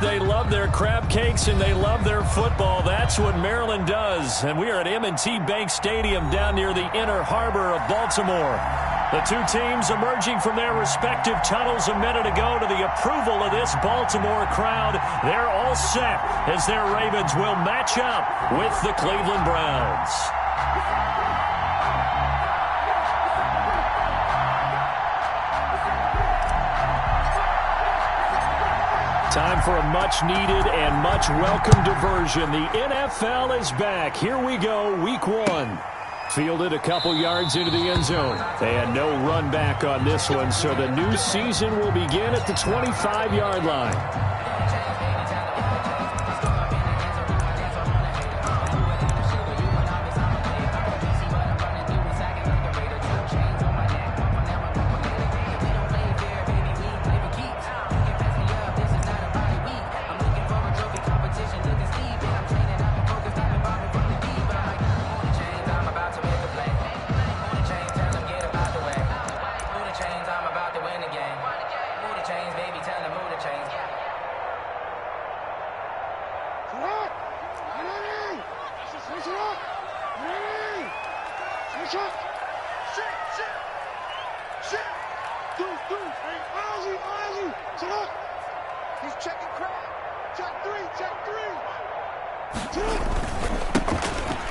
they love their crab cakes and they love their football. That's what Maryland does. And we are at M&T Bank Stadium down near the Inner Harbor of Baltimore. The two teams emerging from their respective tunnels a minute ago to the approval of this Baltimore crowd. They're all set as their Ravens will match up with the Cleveland Browns. Time for a much-needed and much-welcome diversion. The NFL is back. Here we go, Week 1. Fielded a couple yards into the end zone. They had no run back on this one, so the new season will begin at the 25-yard line.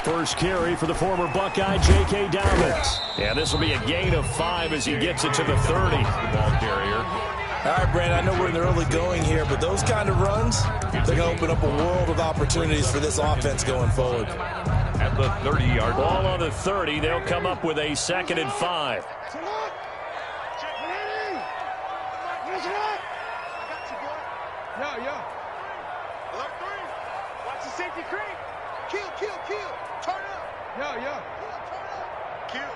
First carry for the former Buckeye, J.K. Dobbins. Yeah, this will be a gain of 5 as he gets it to the 30. Ball carrier. All right, Brandon, I know we're in the early going here, but those kind of runs, they're going to open up a world of opportunities for this offense going forward. At the 30-yard line. Ball on the 30. They'll come up with a 2nd and 5. Watch the safety creep. Kill. Turn up. Kill.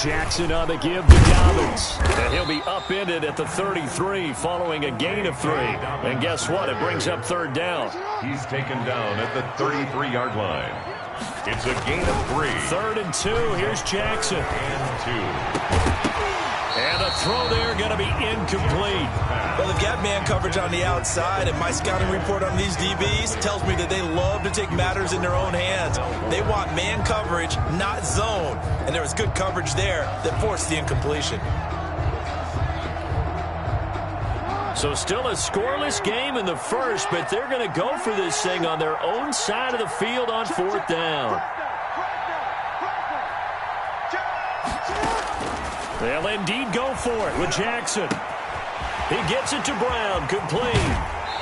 Jackson on the give to Dobbins. And he'll be upended at the 33 following a gain of 3. And guess what? It brings up 3rd down. He's taken down at the 33-yard line. It's a gain of 3. 3rd and 2. Here's Jackson. And 2. And a throw there going to be incomplete. Well, they've got man coverage on the outside, and my scouting report on these DBs tells me that they love to take matters in their own hands. They want man coverage, not zone. And there was good coverage there that forced the incompletion. So still a scoreless game in the first, but they're going to go for this thing on their own side of the field on 4th down. They'll indeed go for it with Jackson. He gets it to Brown, complete.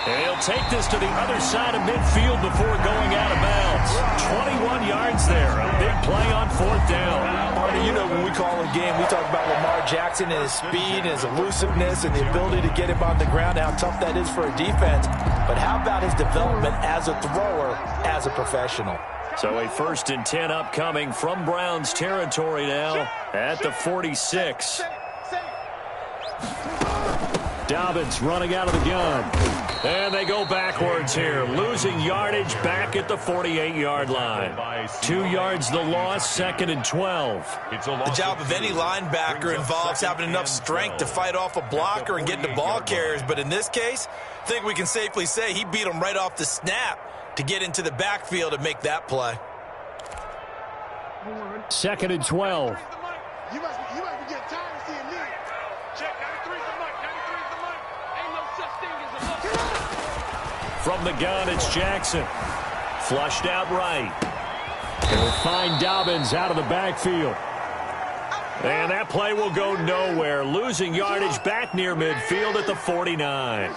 And he'll take this to the other side of midfield before going out of bounds. 21 yards there, a big play on 4th down. Marty, you know when we call a game, we talk about Lamar Jackson and his speed and his elusiveness and the ability to get him on the ground, how tough that is for a defense. But how about his development as a thrower, as a professional? So a 1st and 10 upcoming from Browns territory now at the 46. Dobbins running out of the gun. And they go backwards here, losing yardage back at the 48-yard line. 2 yards the loss, 2nd and 12. The job of any linebacker involves having enough strength to fight off a blocker and get to ball carriers. But in this case, I think we can safely say he beat him right off the snap to get into the backfield and make that play. 2nd and 12. You must be getting tired of seeing me. Check, 93's the mic. 93's the mic. Ain't no such thing as a look. From the gun, it's Jackson. Flushed out right. He'll find Dobbins out of the backfield. And that play will go nowhere. Losing yardage back near midfield at the 49.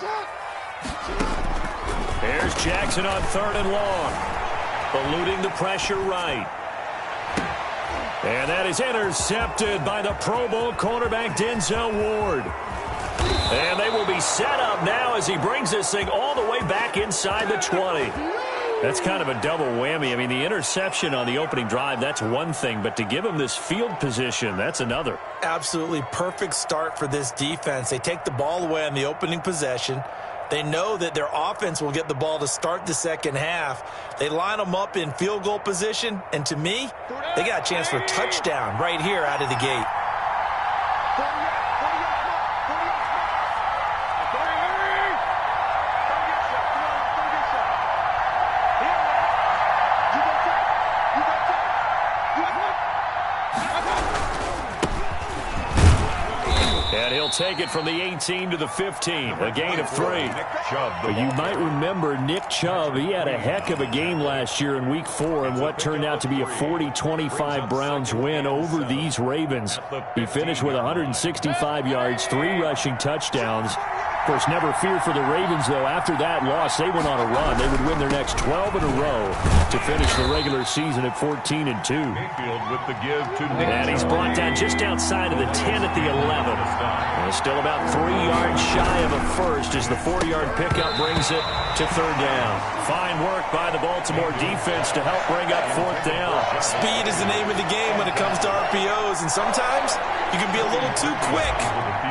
There's Jackson on 3rd and long. Eluding the pressure right. And that is intercepted by the Pro Bowl cornerback Denzel Ward. And they will be set up now as he brings this thing all the way back inside the 20. That's kind of a double whammy. I mean, the interception on the opening drive, that's one thing. But to give him this field position, that's another. Absolutely perfect start for this defense. They take the ball away on the opening possession. They know that their offense will get the ball to start the second half. They line them up in field goal position, and to me, they got a chance for a touchdown right here out of the gate. And he'll take it from the 18 to the 15, a gain of 3. But you might remember Nick Chubb. He had a heck of a game last year in Week 4 in what turned out to be a 40-25 Browns win over these Ravens. He finished with 165 yards, 3 rushing touchdowns. Of course, never fear for the Ravens, though. After that loss, they went on a run. They would win their next 12 in a row to finish the regular season at 14-2. With the give to Nick. And he's brought down just outside of the 10 at the 11. And still about 3 yards shy of a first as the 4-yard pickup brings it to 3rd down. Fine work by the Baltimore defense to help bring up 4th down. Speed is the name of the game when it comes to RPOs, and sometimes you can be a little too quick,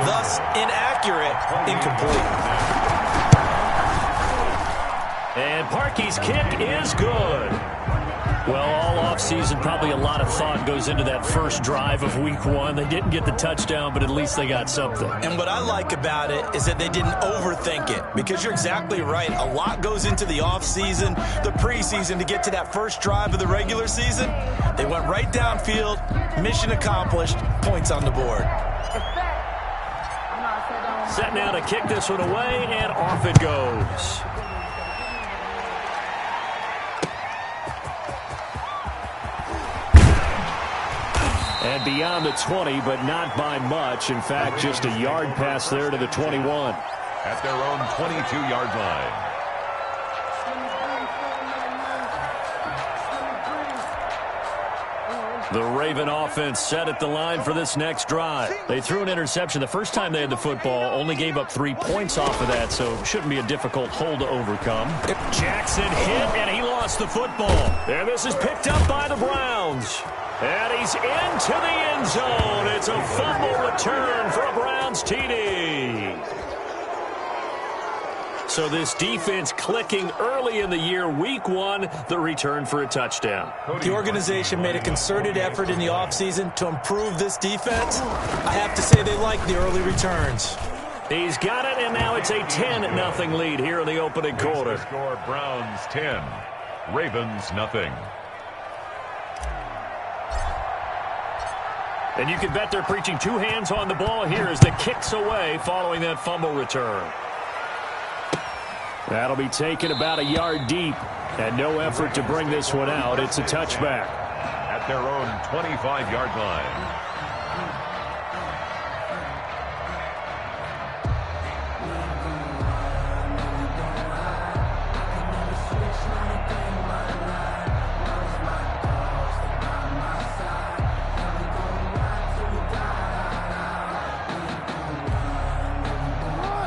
thus inaccurate, incomplete. And Parkey's kick is good. Well, all offseason, probably a lot of thought goes into that first drive of Week 1. They didn't get the touchdown, but at least they got something. And what I like about it is that they didn't overthink it, because you're exactly right. A lot goes into the offseason, the preseason, to get to that first drive of the regular season. They went right downfield, mission accomplished, points on the board. Set now to kick this one away, and off it goes. And beyond the 20, but not by much. In fact, just a yard pass there to the 21. At their own 22-yard line. The Raven offense set at the line for this next drive. They threw an interception the first time they had the football, only gave up 3 points off of that, so shouldn't be a difficult hole to overcome. Jackson hit, and he lost the football. And this is picked up by the Browns. And he's into the end zone. It's a fumble return for a Browns TD. So this defense clicking early in the year. Week 1, the return for a touchdown. The organization made a concerted effort in the offseason to improve this defense. I have to say they like the early returns. He's got it, and now it's a 10-0 lead here in the opening quarter. Score Browns 10, Ravens nothing. And you can bet they're preaching 2 hands on the ball here as the kick's away following that fumble return. That'll be taken about a yard deep, and no effort to bring this one out. It's a touchback. At their own 25-yard line.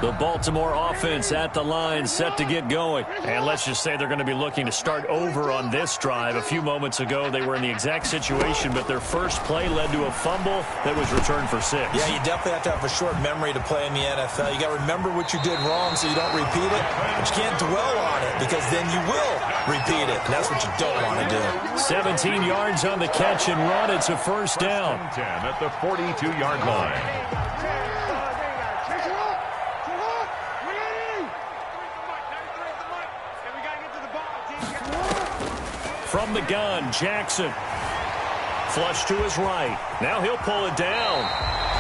The Baltimore offense at the line, set to get going. And let's just say they're going to be looking to start over on this drive. A few moments ago, they were in the exact situation, but their first play led to a fumble that was returned for 6. Yeah, you definitely have to have a short memory to play in the NFL. You got to remember what you did wrong so you don't repeat it. But you can't dwell on it, because then you will repeat it. And that's what you don't want to do. 17 yards on the catch and run. It's a first down. 10 at the 42-yard line. From the gun, Jackson. Flush to his right. Now he'll pull it down.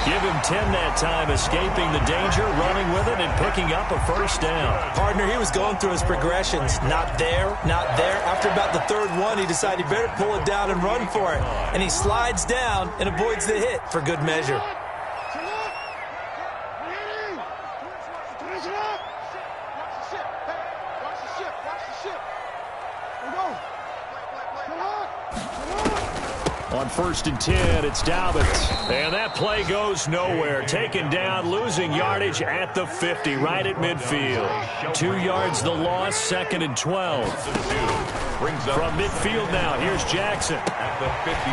Give him 10 that time, escaping the danger, running with it, and picking up a first down. Partner, he was going through his progressions. Not there, not there. After about the 3rd one, he decided he better pull it down and run for it. And he slides down and avoids the hit for good measure. On 1st and 10, it's Dobbins. And that play goes nowhere. Taken down, losing yardage at the 50, right at midfield. 2 yards the loss, 2nd and 12. From midfield now, here's Jackson.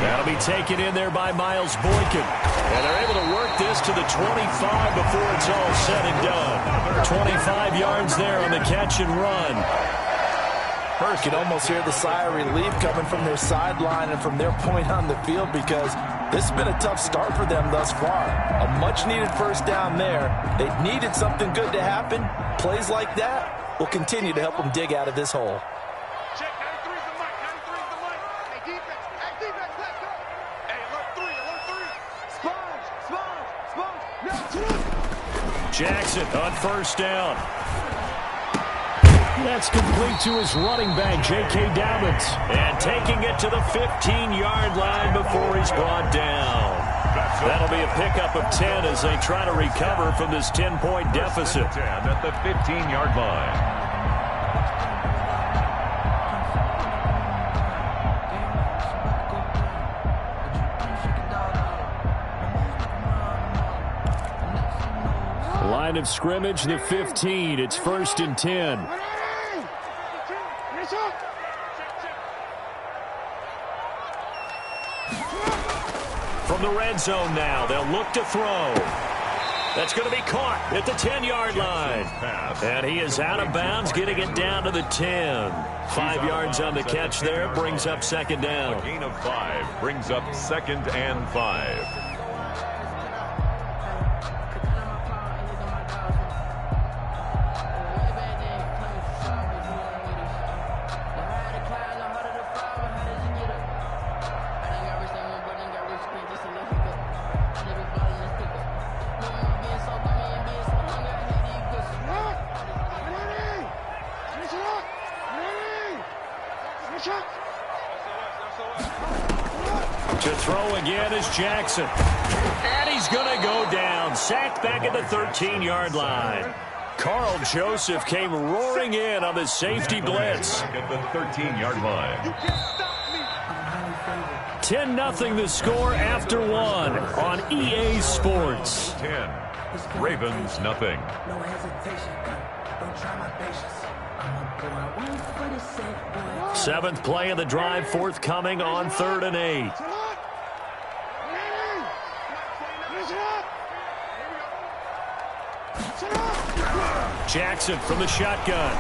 That'll be taken in there by Miles Boykin. And they're able to work this to the 25 before it's all said and done. 25 yards there on the catch and run. You can almost hear the sigh of relief coming from their sideline and from their point on the field, because this has been a tough start for them thus far. A much-needed first down there. They needed something good to happen. Plays like that will continue to help them dig out of this hole. Check, 93's the mic, 93's the mic. Hey, defense, let's go. Hey, alert 3. Sponge. Jackson on first down. That's complete to his running back, J.K. Dobbins. And taking it to the 15-yard line before he's brought down. That'll be a pickup of 10 as they try to recover from this 10-point deficit. 10 at the 15-yard line. Line of scrimmage, the 15. It's 1st and 10. From the red zone now, they'll look to throw. That's going to be caught at the 10-yard line. And he is out of bounds, getting it down to the 10. 5 yards on the catch there, brings up second down. A gain of 5 brings up 2nd and 5. To throw again is Jackson. And he's going to go down. Sacked back at the 13-yard line. Carl Joseph came roaring in on the safety blitz. At the 13-yard line. 10-0 the score after 1 on EA Sports. 10. Ravens, nothing. No hesitation. Don't try my patience. I'm a boy. Wait for the set, boy. 7th play of the drive forthcoming on 3rd and 8. Jackson from the shotgun.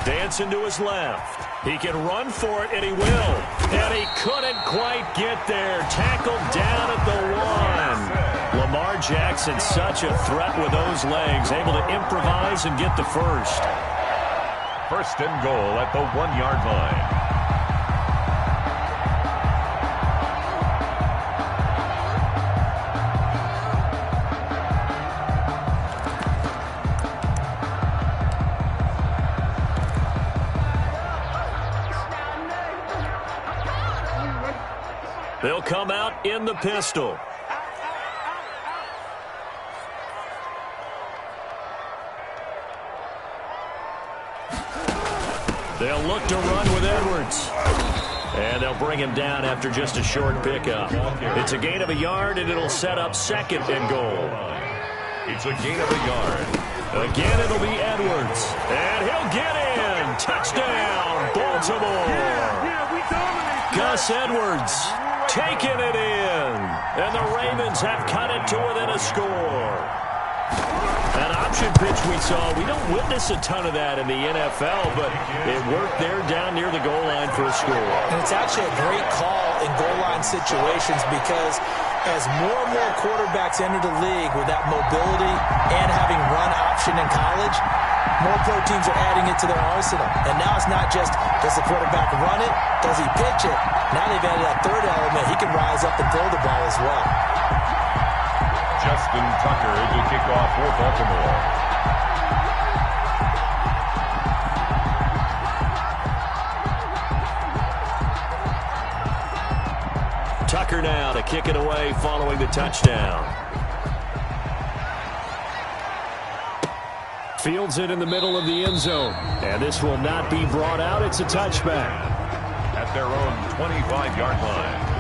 Dancing to his left. He can run for it, and he will. And he couldn't quite get there. Tackled down at the 1. Lamar Jackson, such a threat with those legs. Able to improvise and get the first. 1st and goal at the 1-yard line. They'll come out in the pistol. They'll look to run with Edwards. And they'll bring him down after just a short pickup. It's a gain of a yard, and it'll set up 2nd and goal. It's a gain of a yard. Again, it'll be Edwards. And he'll get in. Touchdown, Baltimore. Gus Edwards taking it in. And the Ravens have cut it to within a score. That option pitch we saw, we don't witness a ton of that in the NFL, but it worked there down near the goal line for a score. And it's actually a great call in goal line situations because as more and more quarterbacks enter the league with that mobility and having run option in college, more pro teams are adding it to their arsenal. And now it's not just, does the quarterback run it? Does he pitch it? Now they've added that third element. He can rise up and throw the ball as well. Justin Tucker to kick off for Baltimore. Tucker now to kick it away following the touchdown. Fields it in the middle of the end zone. And this will not be brought out. It's a touchback. At their own 25-yard line.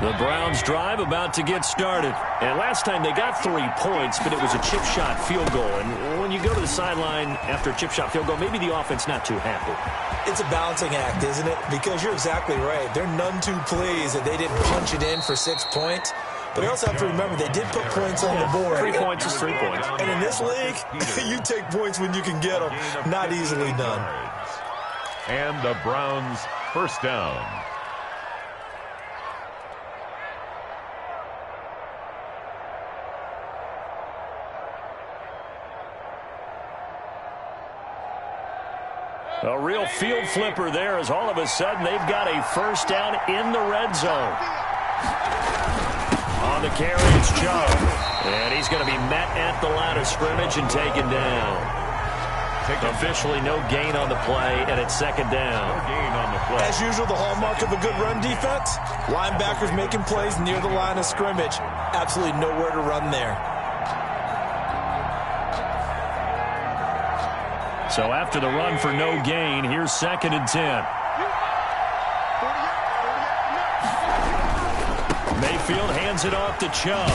The Browns drive about to get started. And last time they got 3 points, but it was a chip shot field goal. And when you go to the sideline after a chip shot field goal, maybe the offense not too happy. It's a balancing act, isn't it? Because you're exactly right. They're none too pleased that they didn't punch it in for 6 points. But you also have to remember they did put points on the board. 3 points is 3 points. And in this league, you take points when you can get them. Not easily done. And the Browns first down. A real field flipper there as all of a sudden they've got a first down in the red zone. On the carry, it's Chubb. And he's going to be met at the line of scrimmage and taken down. Officially no gain on the play, and it's second down. No gain on the play. As usual, the hallmark of a good run defense, linebackers making plays near the line of scrimmage. Absolutely nowhere to run there. So after the run for no gain, here's 2nd and 10. Mayfield hands it off to Chubb.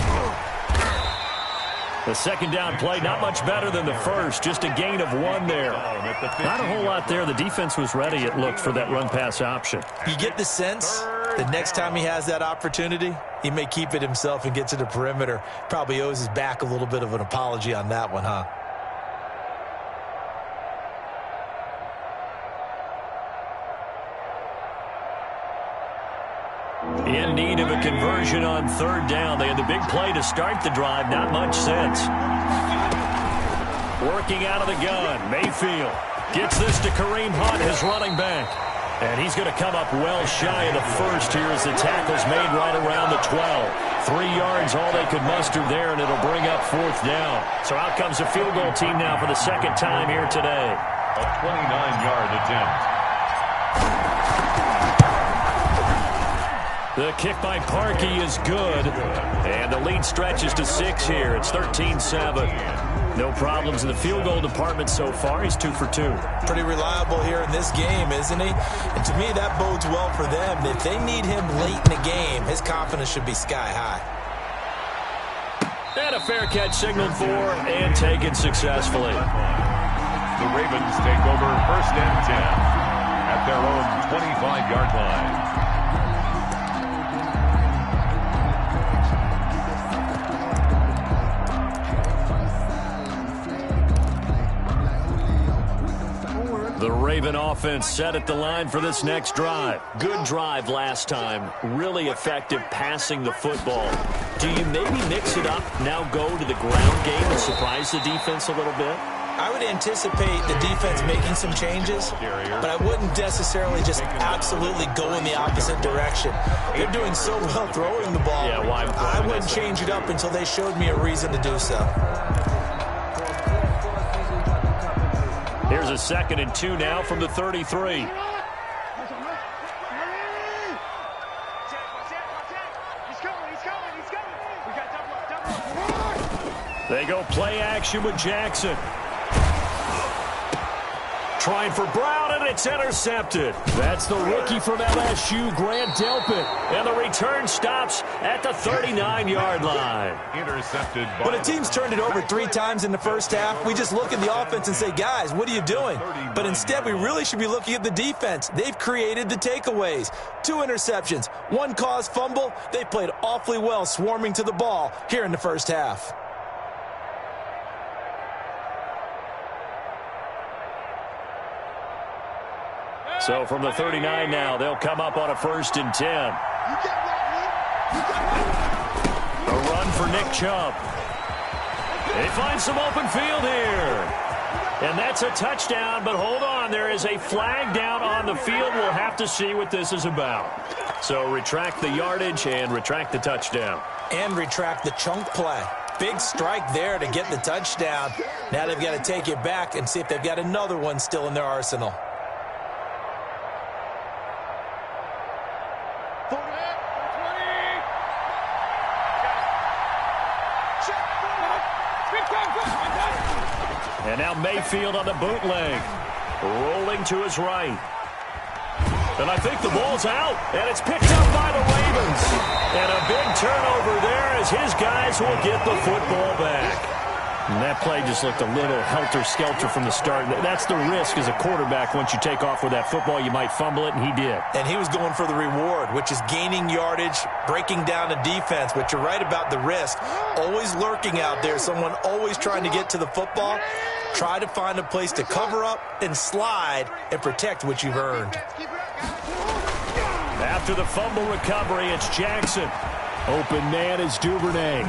The second down play, not much better than the first, just a gain of 1 there. Not a whole lot there. The defense was ready, it looked, for that run-pass option. You get the sense that next time he has that opportunity, he may keep it himself and get to the perimeter. Probably owes his back a little bit of an apology on that one, huh? In need of a conversion on 3rd down. They had the big play to start the drive. Not much sense. Working out of the gun. Mayfield gets this to Kareem Hunt, his running back. And he's going to come up well shy of the first here as the tackle's made right around the 12. 3 yards, all they could muster there, and it'll bring up 4th down. So out comes the field goal team now for the second time here today. A 29-yard attempt. The kick by Parkey is good. And the lead stretches to 6 here. It's 13-7. No problems in the field goal department so far. He's 2 for 2. Pretty reliable here in this game, isn't he? And to me, that bodes well for them. If they need him late in the game, his confidence should be sky high. And a fair catch signaled for and taken successfully. The Ravens take over 1st and 10 at their own 25-yard line. The Raven offense set at the line for this next drive. Good drive last time. Really effective passing the football. Do you maybe mix it up, now go to the ground game and surprise the defense a little bit? I would anticipate the defense making some changes, but I wouldn't necessarily just absolutely go in the opposite direction. They're doing so well throwing the ball. Yeah, why? I wouldn't change it up until they showed me a reason to do so. Here's a 2nd and 2 now from the 33. They go play action with Jackson. Trying for Brown, and it's intercepted. That's the rookie from LSU, Grant Delpit. And the return stops at the 39-yard line. Intercepted by... When a team's turned it over 3 times in the first half, we just look at the offense and say, guys, what are you doing? But instead, we really should be looking at the defense. They've created the takeaways. 2 interceptions, 1 caused fumble. They played awfully well swarming to the ball here in the first half. So from the 39 now, they'll come up on a 1st and 10. A run for Nick Chubb. They find some open field here. And that's a touchdown, but hold on. There is a flag down on the field. We'll have to see what this is about. So retract the yardage and retract the touchdown. And retract the chunk play. Big strike there to get the touchdown. Now they've got to take it back and see if they've got another one still in their arsenal. And now Mayfield on the bootleg. Rolling to his right. And I think the ball's out. And it's picked up by the Ravens. And a big turnover there as his guys will get the football back. And that play just looked a little helter-skelter from the start. That's the risk as a quarterback. Once you take off with that football, you might fumble it, and he did. And he was going for the reward, which is gaining yardage, breaking down a defense. But you're right about the risk. Always lurking out there, someone always trying to get to the football. Try to find a place to cover up and slide and protect what you've earned. After the fumble recovery, it's Jackson. Open man is Duvernay.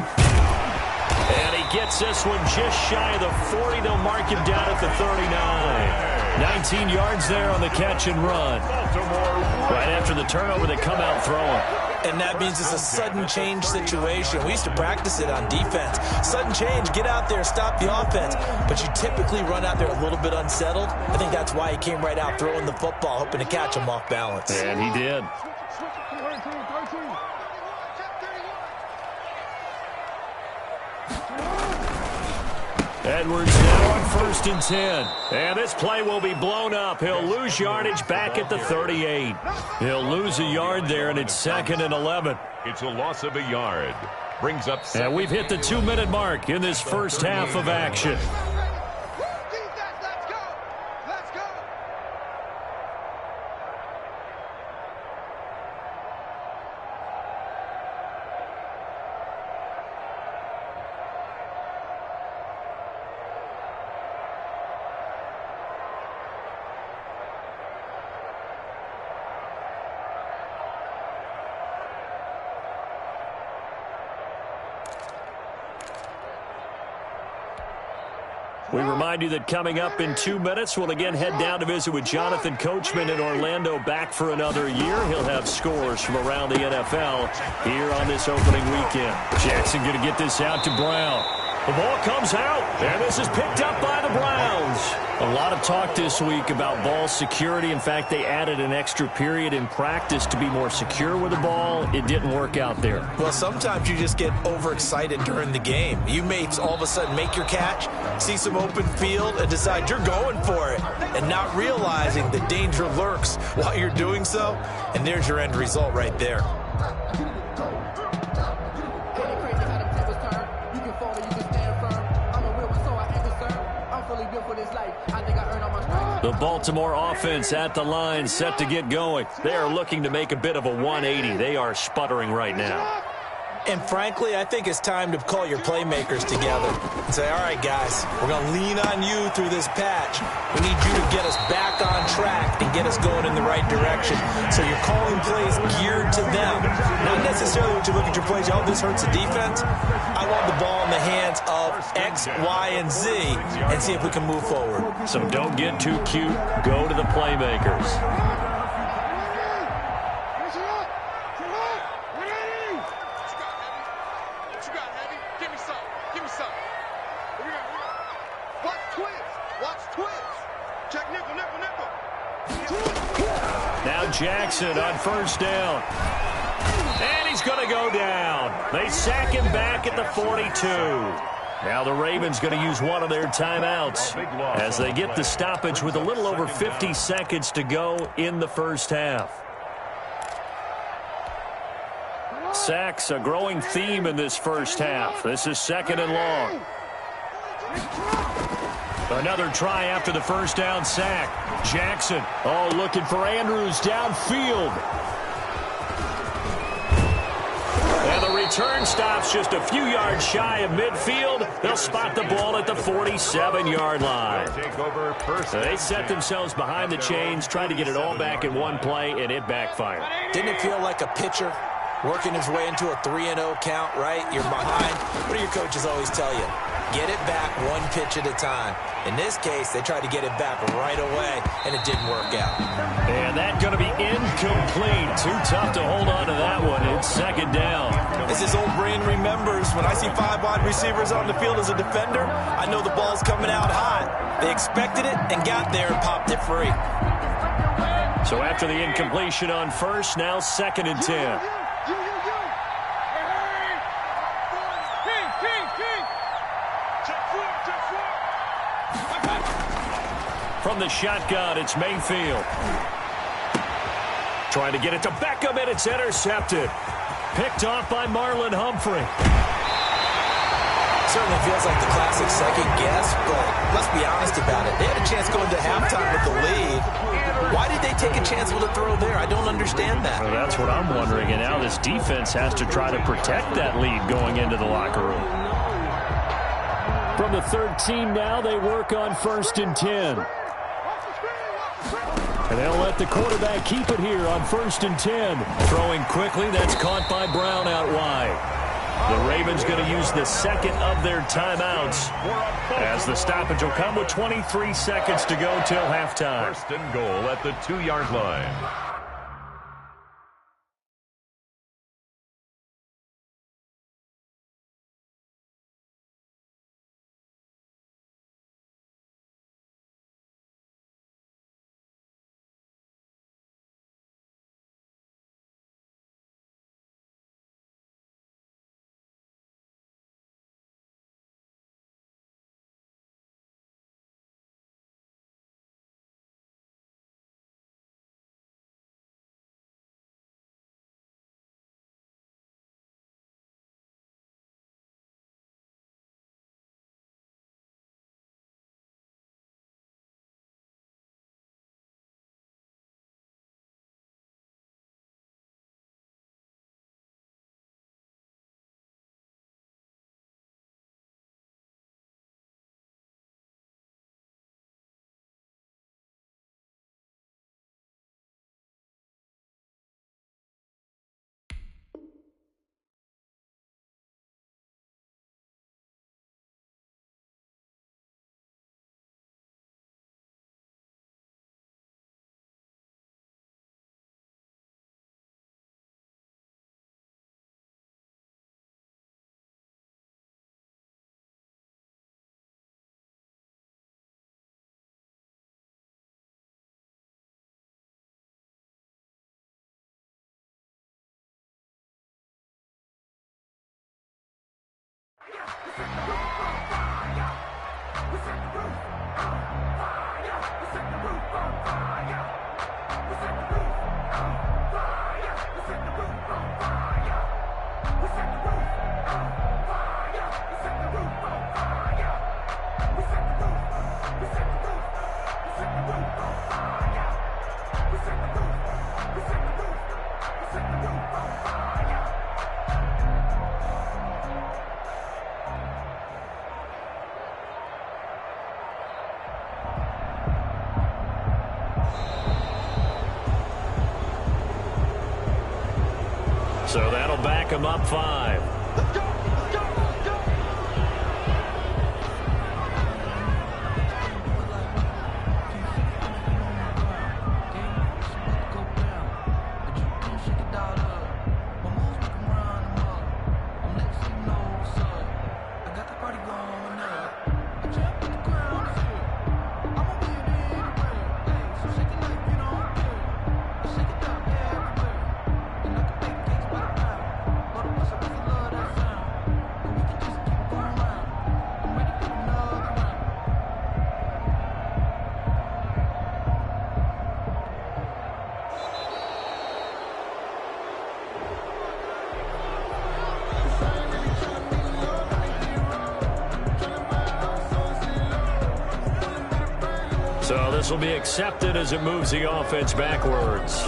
And he gets this one just shy of the 40. They'll mark him down at the 39. 19 yards there on the catch and run. Right after the turnover, they come out throwing. And that means it's a sudden change situation. We used to practice it on defense. Sudden change, get out there, stop the offense. But you typically run out there a little bit unsettled. I think that's why he came right out throwing the football, hoping to catch him off balance. And he did. Edwards now on 1st and 10. And this play will be blown up. He'll lose yardage back at the 38. He'll lose a yard there, and it's 2nd and 11. It's a loss of a yard. Brings up 7. And we've hit the 2-minute mark in this first half of action. We remind you that coming up in 2 minutes, we'll again head down to visit with Jonathan Coachman in Orlando, back for another year. He'll have scores from around the NFL here on this opening weekend. Jackson going to get this out to Brown. The ball comes out, and this is picked up by the Browns. A lot of talk this week about ball security. In fact, they added an extra period in practice to be more secure with the ball. It didn't work out there. Well, sometimes you just get overexcited during the game. You may all of a sudden make your catch, see some open field, and decide you're going for it, and not realizing the danger lurks while you're doing so, and there's your end result right there. The Baltimore offense at the line, set to get going. They are looking to make a bit of a 180. They are sputtering right now. And frankly, I think it's time to call your playmakers together and say, all right, guys, we're going to lean on you through this patch. We need you to get us back on track and get us going in the right direction. So you're calling plays geared to them. Not necessarily when you look at your plays, oh, this hurts the defense. I want the ball in the hands of X, Y, and Z and see if we can move forward. So don't get too cute. Go to the playmakers. Jackson on 1st down. And he's going to go down. They sack him back at the 42. Now the Ravens going to use one of their timeouts as they get the stoppage with a little over 50 seconds to go in the first half. Sacks, a growing theme in this first half. This is 2nd and long. Another try after the first down sack. Jackson, looking for Andrews downfield. And the return stops just a few yards shy of midfield. They'll spot the ball at the 47-yard line. They set themselves behind the chains, trying to get it all back in one play, and it backfired. Didn't it feel like a pitcher working his way into a 3-0 count, right? You're behind. What do your coaches always tell you? Get it back one pitch at a time. In this case, they tried to get it back right away, and it didn't work out. And that's going to be incomplete. Too tough to hold on to that one. It's 2nd down. As his old brain remembers, when I see 5 wide receivers on the field as a defender, I know the ball's coming out hot. They expected it and got there and popped it free. So after the incompletion on 1st, now 2nd and 10. From the shotgun, it's Mayfield. Trying to get it to Beckham, and it's intercepted. Picked off by Marlon Humphrey. Certainly feels like the classic second guess, but let's be honest about it. They had a chance going to halftime with the lead. Why did they take a chance with a throw there? I don't understand that. Well, that's what I'm wondering, and now this defense has to try to protect that lead going into the locker room. From the 13 now, they work on 1st and 10. And they'll let the quarterback keep it here on 1st and 10. Throwing quickly, that's caught by Brown out wide. The Ravens going to use the second of their timeouts as the stoppage will come with 23 seconds to go till halftime. First and goal at the 2-yard line. So that'll back him up 5. Let's go. Let's go. Let's go. So this will be accepted as it moves the offense backwards.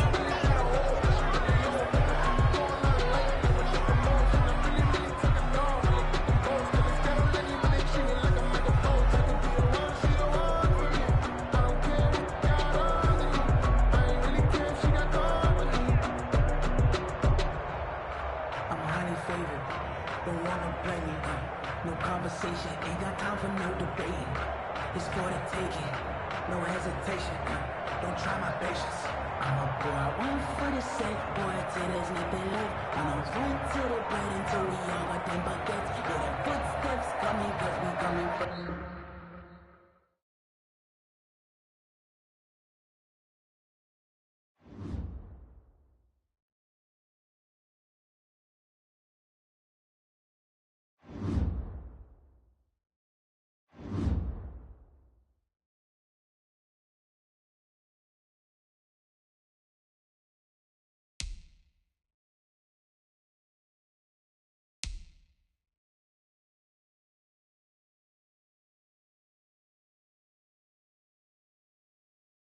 Don't wanna play me, no conversation, ain't got time for no debate. It's for the taking, no hesitation, don't try my patience. I'm a boy, I won't for the sake, boy, till there's nothing left. On a run to the bread until we all got them baguettes. Yeah, the footsteps coming, cause we coming for